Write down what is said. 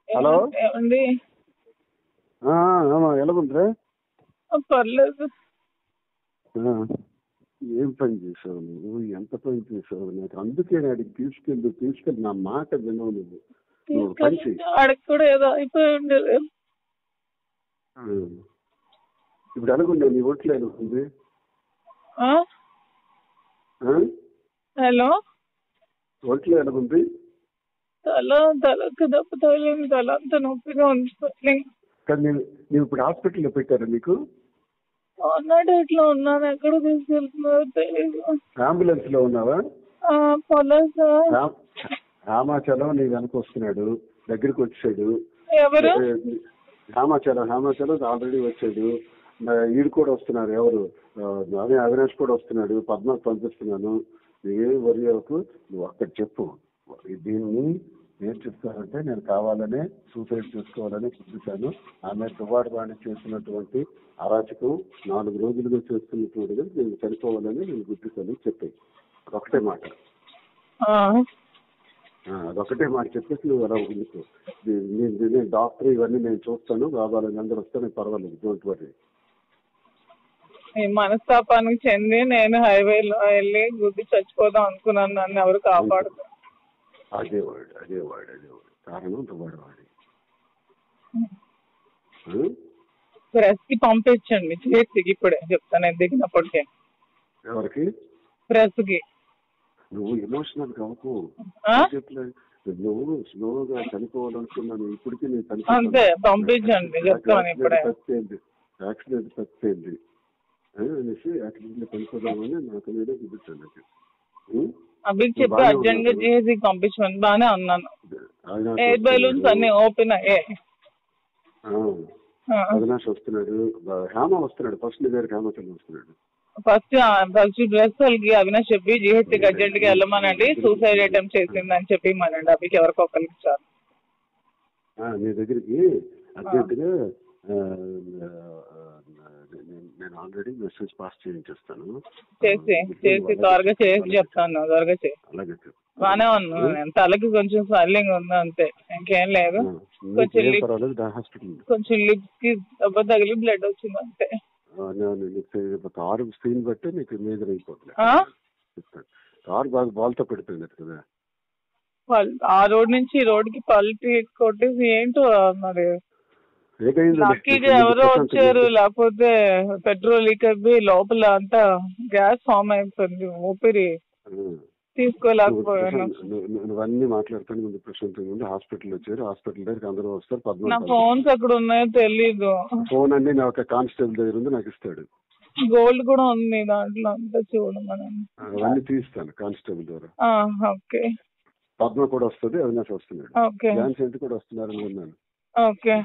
Hello ఏమండి? ఎలాగుందిరా? పర్లేదు. ఏం పని చేసావు నువ్వు? ఎంత పని చేసావు? నాకు అందుకే అడిగి తీసుకెళ్ళి నా మాట వినవు నువ్వు. నువ్వు పని చెయ్యి. ఆడికి కూడా ఏదో అయిపోయి ఉండేది. ఇప్పుడు ఎలాగుండే నీ ఒంట్లో ఎలాగుంది? హలో, ఒంట్లో ఎలాగుంది? తలకు దెబ్బ తగిలింది. తల అంతా నొప్పిగా ఉంది. కానీ నువ్వు ఇప్పుడు హాస్పిటల్లో పెట్టారా నీకు? ఇట్లా ఉన్నాను. ఎక్కడ తీసుకెళ్తున్నారో తెలియదు. అంబులెన్స్ లో ఉన్నావా? రామాచలం నీ వెనక వస్తున్నాడు, దగ్గరికి వచ్చాడు. ఎవరు? రామాచలం ఆల్రెడీ వచ్చాడు. ఈడు కూడా వస్తున్నారు. ఎవరు? అవినాష్ కూడా వస్తున్నాడు. పద్మకు పంపిస్తున్నాను. ఏం వరి అవ్వకు. నువ్వు అక్కడ చెప్పు. దీన్ని ఏం చెప్తానంటే, నేను కావాలనే సూసైడ్ చేసుకోవాలని చూపించాను. ఆమె దువ్వాడు వాణి చేసినటువంటి అరాచకం 4 రోజులుగా చేస్తున్నటువంటి నేను చనిపోవాలని నేను గుర్తిస్తాను చెప్పాయి. అదొకటే మాట. అదొకటే మాట చెప్పేసి నువ్వు అలా ఉండుకో. నేను డాక్టర్ ఇవన్నీ నేను చూస్తాను. కావాలని అందరూ వస్తాను, పర్వాలేదు, డోంట్ వరీ. ఈ మనస్తాపానికి చెంది నేను హైవేలో వెళ్ళి గుద్ది చచ్చిపోదాం అనుకున్నాను. నన్ను ఎవరు కాపాడుతారు? అదే వాడు కారణం దువ్వాడు వాడి. ప్రెస్ కి పంపించండి చేతికి. ఇప్పుడే చెప్తాను నేను దిగినప్పటికే. ఎవరికి? ప్రెస్ కి. నువ్వు ఎమోషనల్ కావకు. నువ్వు స్లోగా చనిపోవాలనుకున్నాను. ఇప్పటికీ నేను అంతే, పంపించండి చెప్తాను ఇప్పుడే. యాక్సిడెంట్ తప్పింది అనేసి యాక్సిడెంట్ లో చనిపోదామని నాకు మీద చూపించాను. అవి చెప్పి అర్జెంట్ గా చేసి పంపించమని బాగానే అన్నాను. ఎయిర్ బెలూన్స్ అన్ని ఓపెన్ అయ్యాయి. అవినాష్ వస్తున్నాడు, హేమ వస్తున్నాడు. ఫస్ట్ నీ దగ్గర హేమచంద్ర వస్తున్నాడు. ఫస్ట్ డ్రెస్ వాళ్ళకి అవినాష్ చెప్పి జిహెచ్కి అర్జెంట్ గా వెళ్ళమనండి, సూసైడ్ అటెంప్ట్ చేసిందని చెప్పి మనండి. అవికి ఎవరికి ఒకరికి ఇచ్చారు. నీ దగ్గరికి అర్జెంట్ గా నేను ఆల్రెడీ మెసేజ్ పాస్ చేయించేస్తాను. చేసి త్వరగా చేసి చెప్తాను. త్వరగా చేసి. అలాగే బాగానే ఉన్నాను. తలకి కొంచెం స్వెల్లింగ్ ఉంది అంతే, ఇంకేం లేదు. కొంచెం లిప్స్ కి దెబ్బ తగిలి బ్లడ్ వచ్చింది అంతే. కారు స్క్రీన్ బట్టి నీకు మేజర్ అయిపోతుంది. కారు బాగా బాల్తో పెడిపోయింది కదా. ఆ రోడ్ నుంచి ఈ రోడ్కి పల్టీ కొట్టేసి ఏంటో మరి లక్కీగా ఎవరో వచ్చారు. లేకపోతే పెట్రోల్ లీక్ అయిపోయి లోపల అంతా గ్యాస్ ఫామ్ అయిపోయింది. ఊపిరి తీసుకోలేకపోయాను. నువ్వన్నీ మాట్లాడుతాను ముందు ప్రశాంతంగా ఉంది. హాస్పిటల్ వచ్చారు. హాస్పిటల్ దగ్గరికి అందరూ వస్తారు. నా ఫోన్స్ ఎక్కడ ఉన్నాయో తెలీదు. ఫోన్ అన్ని నా ఒక కానిస్టేబుల్ దగ్గర ఉంది, నాకు ఇస్తాడు. గోల్డ్ కూడా ఉంది దాంట్లో, అంతా చూడమని. అవన్నీ తీస్తాను కానిస్టేబుల్ ద్వారా. ఓకే. పద్మ కూడా వస్తుంది, అవినాష్ వస్తున్నాడు, ఝాన్సీ ఆంటీ కూడా వస్తున్నారు అనుకున్నాను. ఓకే.